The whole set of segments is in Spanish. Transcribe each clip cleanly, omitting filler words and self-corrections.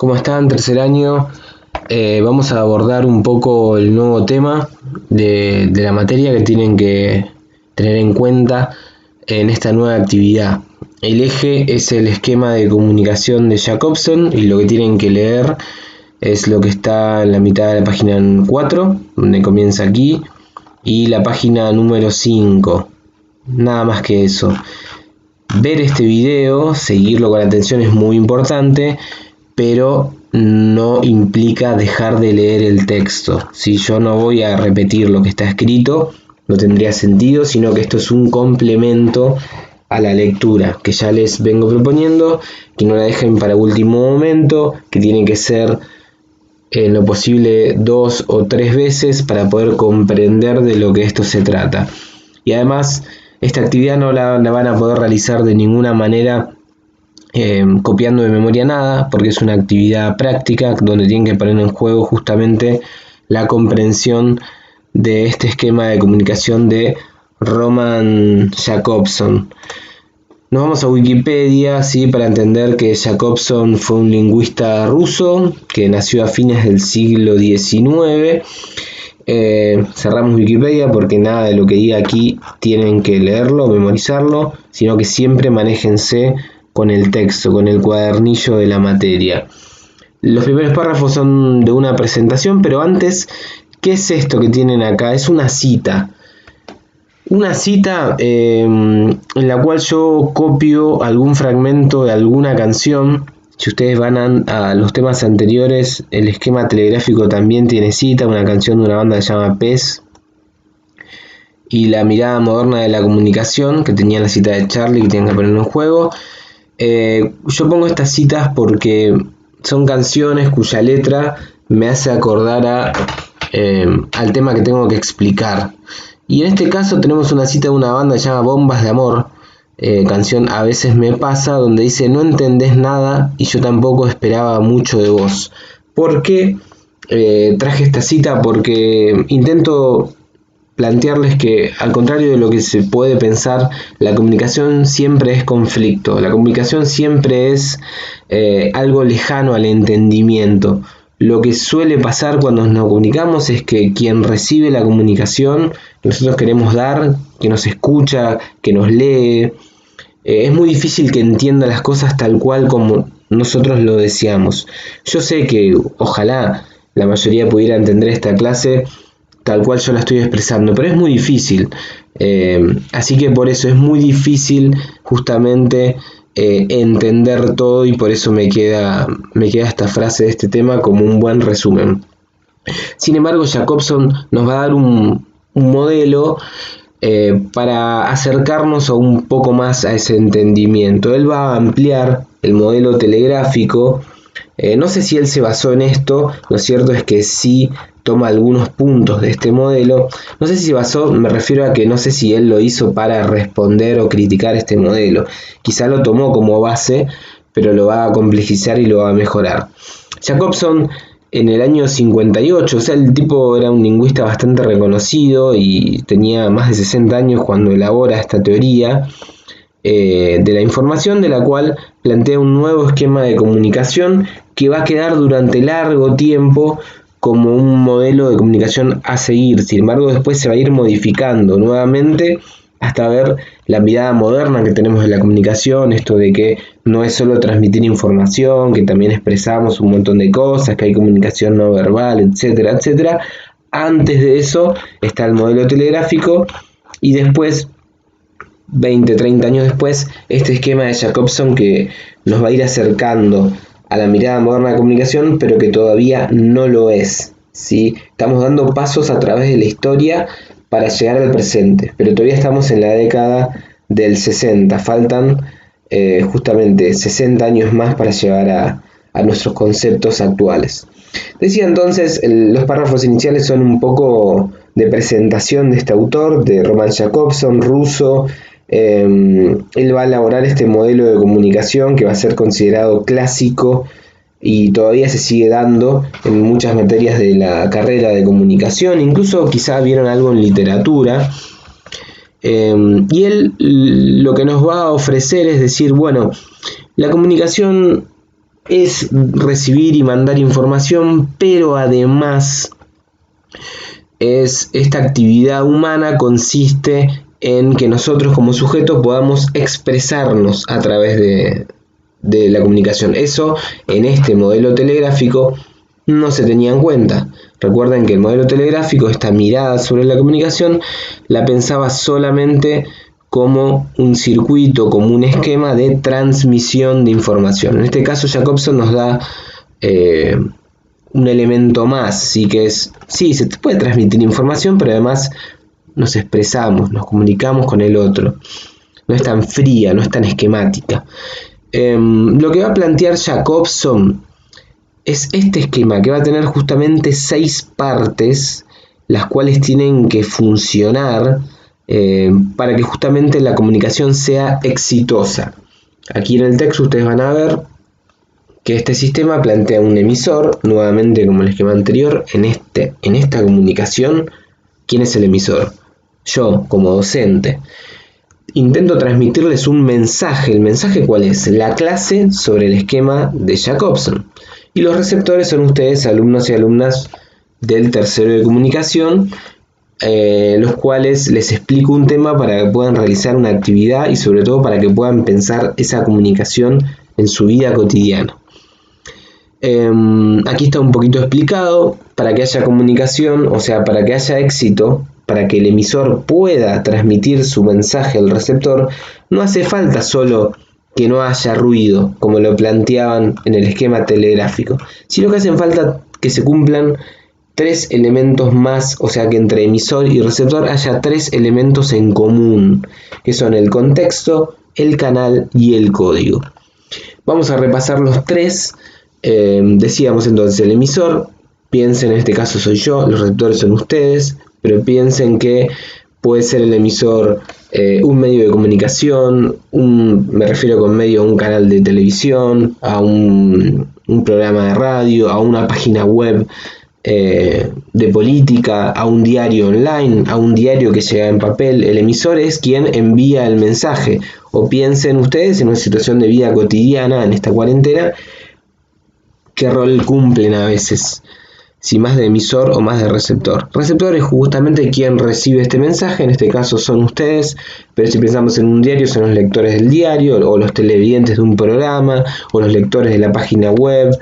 ¿Cómo están? Tercer año. Vamos a abordar un poco el nuevo tema de la materia que tienen que tener en cuenta en esta nueva actividad. El eje es el esquema de comunicación de Jacobson y lo que tienen que leer es lo que está en la mitad de la página 4, donde comienza aquí, y la página número 5. Nada más que eso. Ver este video, seguirlo con atención es muy importante, pero no implica dejar de leer el texto. Si yo no voy a repetir lo que está escrito, no tendría sentido, sino que esto es un complemento a la lectura que ya les vengo proponiendo, que no la dejen para último momento, que tiene que ser en lo posible 2 o 3 veces para poder comprender de lo que esto se trata. Y además, esta actividad no la van a poder realizar de ninguna manera copiando de memoria nada, porque es una actividad práctica donde tienen que poner en juego justamente la comprensión de este esquema de comunicación de Roman Jacobson. Nos vamos a Wikipedia, ¿sí? Para entender que Jacobson fue un lingüista ruso que nació a fines del siglo XIX. Cerramos Wikipedia porque nada de lo que diga aquí tienen que leerlo, memorizarlo, sino que siempre manéjense con el texto, con el cuadernillo de la materia. Los primeros párrafos son de una presentación, pero antes, ¿qué es esto que tienen acá? Es una cita. Una cita en la cual yo copio algún fragmento de alguna canción. Si ustedes van a los temas anteriores, el esquema telegráfico también tiene cita, una canción de una banda que se llama Pez. Y la mirada moderna de la comunicación, que tenía la cita de Charlie, que tienen que poner en juego. Yo pongo estas citas porque son canciones cuya letra me hace acordar al tema que tengo que explicar. Y en este caso tenemos una cita de una banda que se llama Bombas de Amor, canción A veces me pasa, donde dice: no entendés nada y yo tampoco esperaba mucho de vos. ¿Por qué traje esta cita? Porque intento plantearles que, al contrario de lo que se puede pensar, la comunicación siempre es conflicto, la comunicación siempre es algo lejano al entendimiento. Lo que suele pasar cuando nos comunicamos es que quien recibe la comunicación que nosotros queremos dar, que nos escucha, que nos lee, es muy difícil que entienda las cosas tal cual como nosotros lo deseamos. Yo sé que ojalá la mayoría pudiera entender esta clase tal cual yo la estoy expresando, pero es muy difícil. Así que por eso es muy difícil justamente entender todo, y por eso me queda esta frase de este tema como un buen resumen. Sin embargo, Jacobson nos va a dar un modelo para acercarnos a un poco más a ese entendimiento. Él va a ampliar el modelo telegráfico. No sé si él se basó en esto, lo cierto es que sí toma algunos puntos de este modelo. No sé si se basó, me refiero a que no sé si él lo hizo para responder o criticar este modelo. Quizá lo tomó como base, pero lo va a complejizar y lo va a mejorar. Jacobson, en el año 58, o sea, el tipo era un lingüista bastante reconocido y tenía más de 60 años cuando elabora esta teoría de la información, de la cual plantea un nuevo esquema de comunicación que va a quedar durante largo tiempo como un modelo de comunicación a seguir. Sin embargo, después se va a ir modificando nuevamente hasta ver la mirada moderna que tenemos de la comunicación, esto de que no es solo transmitir información, que también expresamos un montón de cosas, que hay comunicación no verbal, etcétera, etcétera. Antes de eso está el modelo telegráfico, y después, 20, 30 años después, este esquema de Jacobson que nos va a ir acercando a la mirada moderna de comunicación, pero que todavía no lo es, ¿sí? Estamos dando pasos a través de la historia para llegar al presente, pero todavía estamos en la década del 60, faltan justamente 60 años más para llegar a nuestros conceptos actuales. Decía entonces, los párrafos iniciales son un poco de presentación de este autor, de Roman Jacobson, ruso. Él va a elaborar este modelo de comunicación que va a ser considerado clásico y todavía se sigue dando en muchas materias de la carrera de comunicación, incluso quizá vieron algo en literatura. Y él lo que nos va a ofrecer es decir, bueno, la comunicación es recibir y mandar información, pero además esta actividad humana consiste en que nosotros como sujetos podamos expresarnos a través de la comunicación. Eso en este modelo telegráfico no se tenía en cuenta. Recuerden que el modelo telegráfico, esta mirada sobre la comunicación, la pensaba solamente como un circuito, como un esquema de transmisión de información. En este caso Jacobson nos da un elemento más, sí, que es, sí, se puede transmitir información, pero además nos expresamos, nos comunicamos con el otro. No es tan fría, no es tan esquemática. Lo que va a plantear Jacobson es este esquema que va a tener justamente 6 partes, las cuales tienen que funcionar para que justamente la comunicación sea exitosa. Aquí en el texto ustedes van a ver que este sistema plantea un emisor, nuevamente como el esquema anterior. En esta comunicación, ¿quién es el emisor? Yo, como docente. Intento transmitirles un mensaje. ¿El mensaje cuál es? La clase sobre el esquema de Jacobson. Y los receptores son ustedes, alumnos y alumnas del tercero de comunicación, los cuales les explico un tema para que puedan realizar una actividad y sobre todo para que puedan pensar esa comunicación en su vida cotidiana. Aquí está un poquito explicado. Para que haya comunicación, o sea, para que haya éxito, para que el emisor pueda transmitir su mensaje al receptor, no hace falta solo que no haya ruido, como lo planteaban en el esquema telegráfico, sino que hacen falta que se cumplan 3 elementos más, o sea que entre emisor y receptor haya 3 elementos en común, que son el contexto, el canal y el código. Vamos a repasar los 3. Decíamos entonces el emisor, piensen, en este caso soy yo, los receptores son ustedes, pero piensen que puede ser el emisor un medio de comunicación, me refiero con medio a un canal de televisión, a un programa de radio, a una página web de política, a un diario online, a un diario que llega en papel. El emisor es quien envía el mensaje. O piensen ustedes en una situación de vida cotidiana, en esta cuarentena, ¿qué rol cumplen a veces? Si más de emisor o más de receptor. Receptor es justamente quien recibe este mensaje, en este caso son ustedes, pero si pensamos en un diario son los lectores del diario, o los televidentes de un programa, o los lectores de la página web,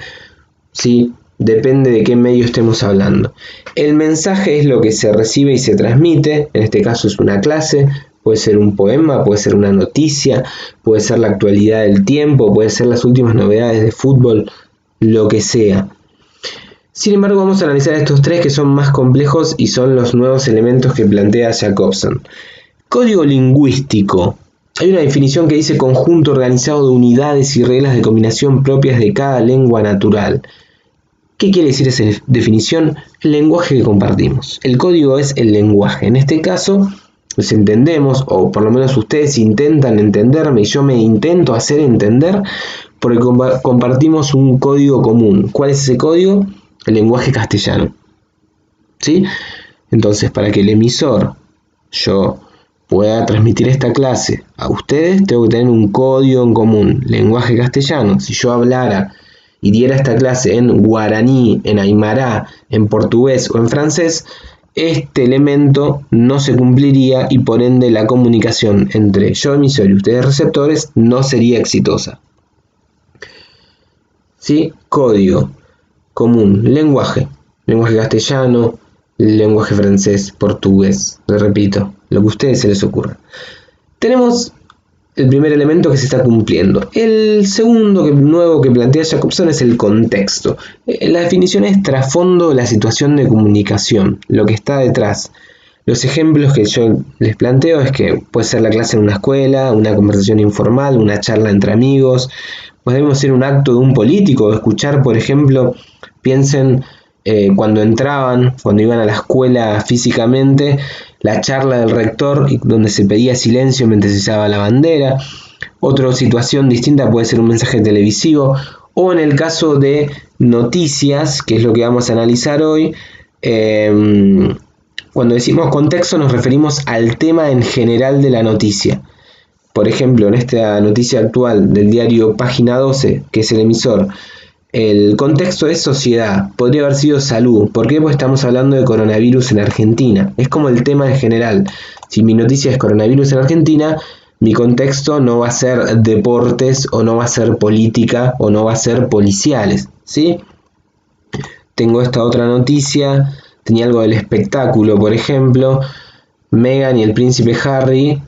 ¿sí? Depende de qué medio estemos hablando. El mensaje es lo que se recibe y se transmite, en este caso es una clase, puede ser un poema, puede ser una noticia, puede ser la actualidad del tiempo, puede ser las últimas novedades de fútbol, lo que sea. Sin embargo, vamos a analizar estos 3 que son más complejos y son los nuevos elementos que plantea Jacobson. Código lingüístico. Hay una definición que dice conjunto organizado de unidades y reglas de combinación propias de cada lengua natural. ¿Qué quiere decir esa definición? El lenguaje que compartimos. El código es el lenguaje. En este caso, nos entendemos, o por lo menos ustedes intentan entenderme y yo me intento hacer entender, porque compartimos un código común. ¿Cuál es ese código? El lenguaje castellano. ¿Sí? Entonces, para que el emisor, yo, pueda transmitir esta clase a ustedes, tengo que tener un código en común, lenguaje castellano. Si yo hablara y diera esta clase en guaraní, en aymara, en portugués o en francés, este elemento no se cumpliría y por ende la comunicación entre yo emisor y ustedes receptores no sería exitosa. ¿Sí? Código común, lenguaje castellano, lenguaje francés, portugués, les repito, lo que a ustedes se les ocurra. Tenemos el primer elemento que se está cumpliendo. El segundo nuevo que plantea Jacobson es el contexto. La definición es trasfondo de la situación de comunicación, lo que está detrás. Los ejemplos que yo les planteo es que puede ser la clase en una escuela, una conversación informal, una charla entre amigos, podemos ser un acto de un político, escuchar, por ejemplo, piensen cuando iban a la escuela físicamente, la charla del rector donde se pedía silencio mientras se izaba la bandera. Otra situación distinta puede ser un mensaje televisivo, o en el caso de noticias, que es lo que vamos a analizar hoy, cuando decimos contexto nos referimos al tema en general de la noticia. Por ejemplo, en esta noticia actual del diario Página 12, que es el emisor, El contexto es sociedad, podría haber sido salud. ¿Por qué? Porque estamos hablando de coronavirus en Argentina. Es como el tema en general. Si mi noticia es coronavirus en Argentina, mi contexto no va a ser deportes, o no va a ser política, o no va a ser policiales, ¿sí? Tengo esta otra noticia, tenía algo del espectáculo, por ejemplo, Meghan y el príncipe Harry,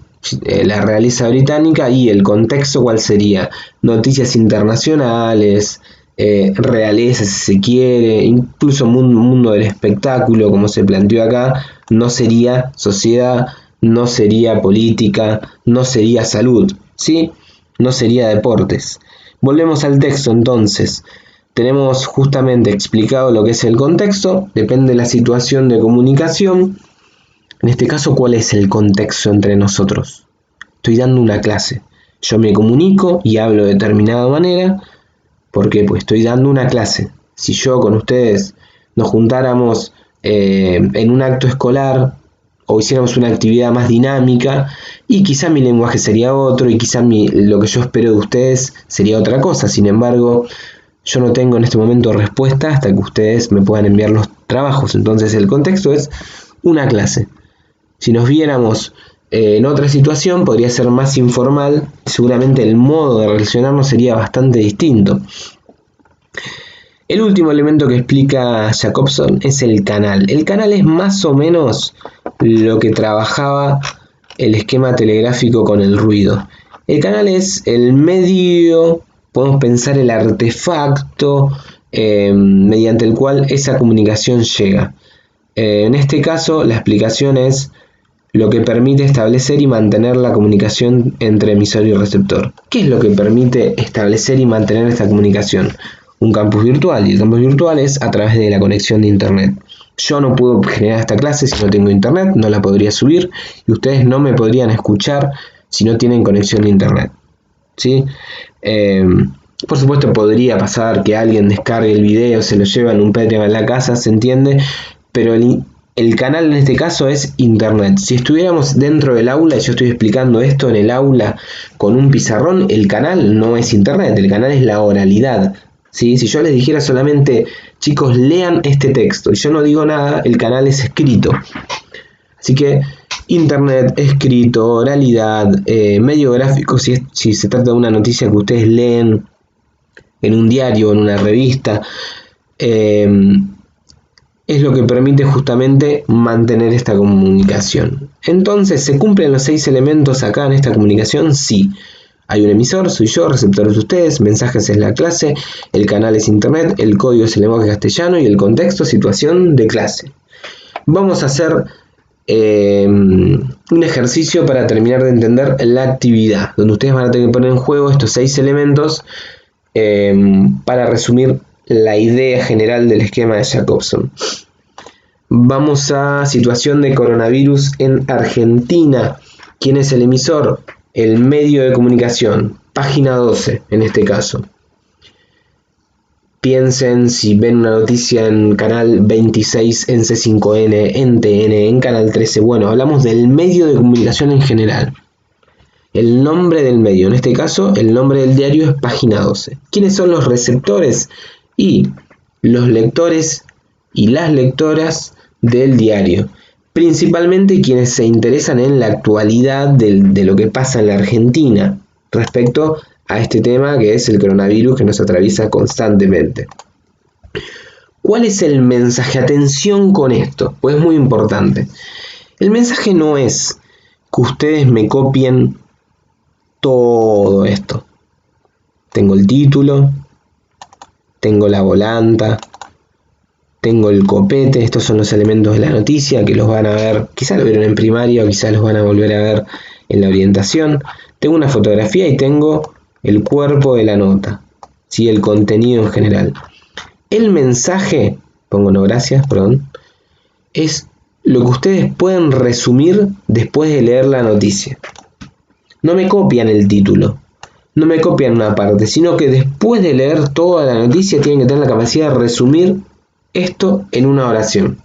la realeza británica, y el contexto, ¿cuál sería? Noticias internacionales, realeza si se quiere, incluso mundo del espectáculo, como se planteó acá. No sería sociedad, no sería política, no sería salud, ¿sí? No sería deportes. Volvemos al texto entonces. Tenemos justamente explicado lo que es el contexto, depende de la situación de comunicación. En este caso, ¿cuál es el contexto entre nosotros? Estoy dando una clase. Yo me comunico y hablo de determinada manera. ¿Por qué? Pues estoy dando una clase. Si yo con ustedes nos juntáramos en un acto escolar o hiciéramos una actividad más dinámica, y quizá mi lenguaje sería otro, y quizá lo que yo espero de ustedes sería otra cosa. Sin embargo, yo no tengo en este momento respuesta hasta que ustedes me puedan enviar los trabajos. Entonces el contexto es una clase. Si nos viéramos en otra situación, podría ser más informal, seguramente el modo de relacionarnos sería bastante distinto. El último elemento que explica Jacobson es el canal. El canal es más o menos lo que trabajaba el esquema telegráfico con el ruido. El canal es el medio, podemos pensar el artefacto mediante el cual esa comunicación llega. En este caso, la explicación es lo que permite establecer y mantener la comunicación entre emisor y receptor. ¿Qué es lo que permite establecer y mantener esta comunicación? Un campus virtual, y el campus virtual es a través de la conexión de internet. Yo no puedo generar esta clase si no tengo internet, no la podría subir, y ustedes no me podrían escuchar si no tienen conexión de internet, ¿sí? Por supuesto podría pasar que alguien descargue el video, se lo lleva en un pendrive a la casa, se entiende, pero el canal en este caso es internet. Si estuviéramos dentro del aula y yo estoy explicando esto en el aula con un pizarrón, el canal no es internet, el canal es la oralidad, ¿sí? Si yo les dijera solamente, chicos, lean este texto, y yo no digo nada, el canal es escrito. Así que internet, escrito, oralidad, medio gráfico, si se trata de una noticia que ustedes leen en un diario o en una revista, es lo que permite justamente mantener esta comunicación. Entonces, ¿se cumplen los 6 elementos acá en esta comunicación? Sí. Hay un emisor, soy yo, receptores ustedes, mensajes es la clase, el canal es internet, el código es el lenguaje castellano y el contexto, situación de clase. Vamos a hacer un ejercicio para terminar de entender la actividad, donde ustedes van a tener que poner en juego estos 6 elementos para resumir la idea general del esquema de Jacobson. Vamos a situación de coronavirus en Argentina. ¿Quién es el emisor? El medio de comunicación. Página 12 en este caso. Piensen si ven una noticia en canal 26, en C5N, en TN, en canal 13. Bueno, hablamos del medio de comunicación en general. El nombre del medio, en este caso, el nombre del diario es página 12. ¿Quiénes son los receptores? Y los lectores y las lectoras del diario. Principalmente quienes se interesan en la actualidad de lo que pasa en la Argentina respecto a este tema que es el coronavirus que nos atraviesa constantemente. ¿Cuál es el mensaje? Atención con esto, pues es muy importante. El mensaje no es que ustedes me copien todo esto. Tengo el título, tengo la volanta, tengo el copete, estos son los elementos de la noticia que los van a ver, quizá lo vieron en primaria o quizá los van a volver a ver en la orientación. Tengo una fotografía y tengo el cuerpo de la nota, ¿sí? El contenido en general. El mensaje, pongo no gracias, perdón, es lo que ustedes pueden resumir después de leer la noticia. No me copian el título, no me copian una parte, sino que después de leer toda la noticia tienen que tener la capacidad de resumir esto en una oración.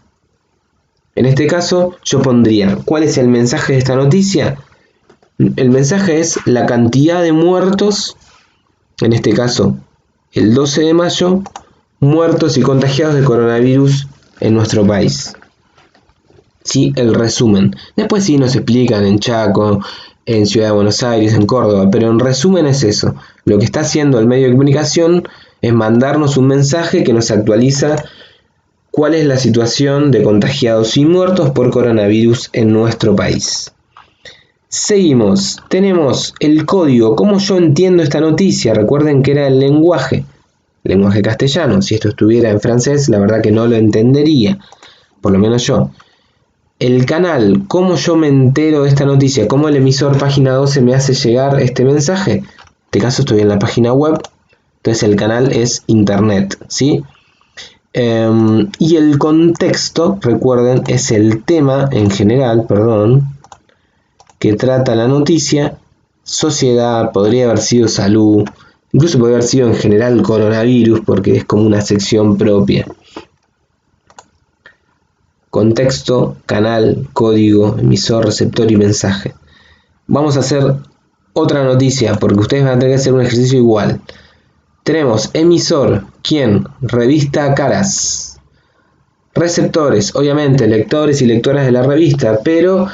En este caso yo pondría, ¿cuál es el mensaje de esta noticia? El mensaje es la cantidad de muertos, en este caso el 12 de mayo, muertos y contagiados de coronavirus en nuestro país. Sí, el resumen. Después sí nos explican en Chaco, en Ciudad de Buenos Aires, en Córdoba, pero en resumen es eso. Lo que está haciendo el medio de comunicación es mandarnos un mensaje que nos actualiza cuál es la situación de contagiados y muertos por coronavirus en nuestro país. Seguimos, tenemos el código, cómo yo entiendo esta noticia. Recuerden que era el lenguaje castellano. Si esto estuviera en francés, la verdad que no lo entendería, por lo menos yo. El canal, cómo yo me entero de esta noticia, cómo el emisor Página 12 me hace llegar este mensaje. En este caso estoy en la página web, entonces el canal es internet, ¿sí? Y el contexto, recuerden, es el tema en general, que trata la noticia. Sociedad, podría haber sido salud, incluso podría haber sido en general coronavirus, porque es como una sección propia. Contexto, canal, código, emisor, receptor y mensaje. Vamos a hacer otra noticia, porque ustedes van a tener que hacer un ejercicio igual. Tenemos emisor, ¿quién? Revista Caras. Receptores, obviamente, lectores y lectoras de la revista, pero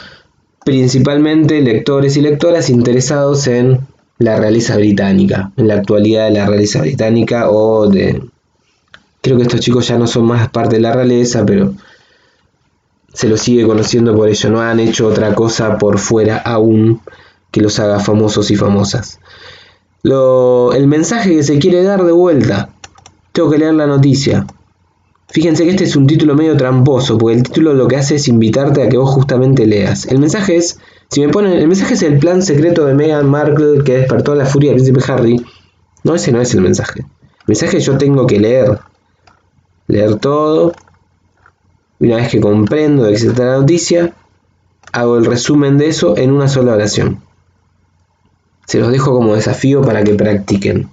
principalmente lectores y lectoras interesados en la realeza británica, en la actualidad de la realeza británica o de... Creo que estos chicos ya no son más parte de la realeza, pero se los sigue conociendo por ello. No han hecho otra cosa por fuera aún que los haga famosos y famosas. El mensaje que se quiere dar de vuelta. Tengo que leer la noticia. Fíjense que este es un título medio tramposo, porque el título lo que hace es invitarte a que vos justamente leas. El mensaje es, el mensaje es el plan secreto de Meghan Markle que despertó la furia del príncipe Harry. No, ese no es el mensaje. El mensaje yo tengo que leer todo. Y una vez que comprendo de qué se trata la noticia, hago el resumen de eso en una sola oración. Se los dejo como desafío para que practiquen.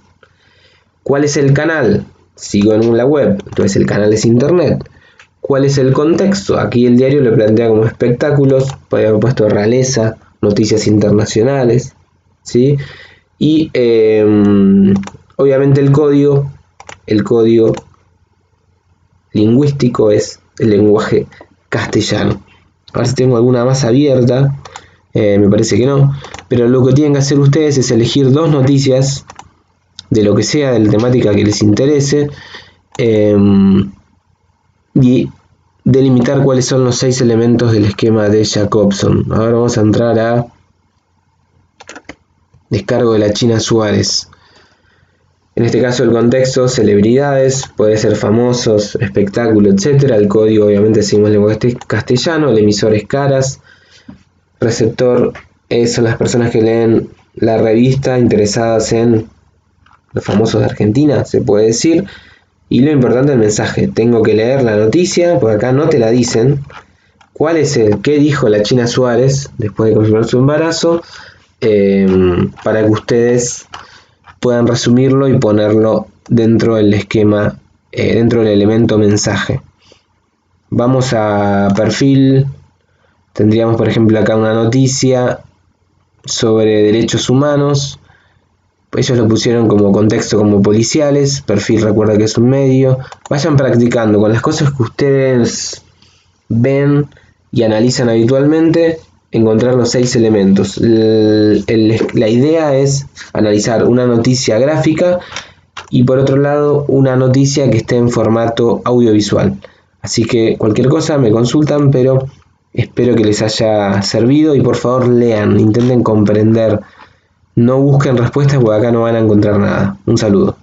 ¿Cuál es el canal? Sigo en la web, entonces el canal es internet. ¿Cuál es el contexto? Aquí el diario lo plantea como espectáculos, podría haber puesto realeza, noticias internacionales, ¿sí? Y obviamente el código lingüístico es el lenguaje castellano. A ver si tengo alguna más abierta, me parece que no, pero lo que tienen que hacer ustedes es elegir dos noticias de lo que sea, de la temática que les interese, y delimitar cuáles son los 6 elementos del esquema de Jacobson. Ahora vamos a entrar a descargo de la China Suárez. En este caso el contexto, celebridades, puede ser famosos, espectáculo, etc. El código obviamente seguimos el lenguaje castellano, el emisor es Caras, receptor son las personas que leen la revista interesadas en los famosos de Argentina, se puede decir. Y lo importante es el mensaje, tengo que leer la noticia, porque acá no te la dicen. ¿Cuál es qué dijo la China Suárez después de confirmar su embarazo? Para que ustedes puedan resumirlo y ponerlo dentro del esquema, dentro del elemento mensaje. Vamos a perfil. Tendríamos por ejemplo acá una noticia sobre derechos humanos. Ellos lo pusieron como contexto como policiales. Perfil, recuerda que es un medio. Vayan practicando con las cosas que ustedes ven y analizan habitualmente, encontrar los 6 elementos. La idea es analizar una noticia gráfica y por otro lado una noticia que esté en formato audiovisual. Así que cualquier cosa me consultan, pero espero que les haya servido y por favor lean, intenten comprender. No busquen respuestas porque acá no van a encontrar nada. Un saludo.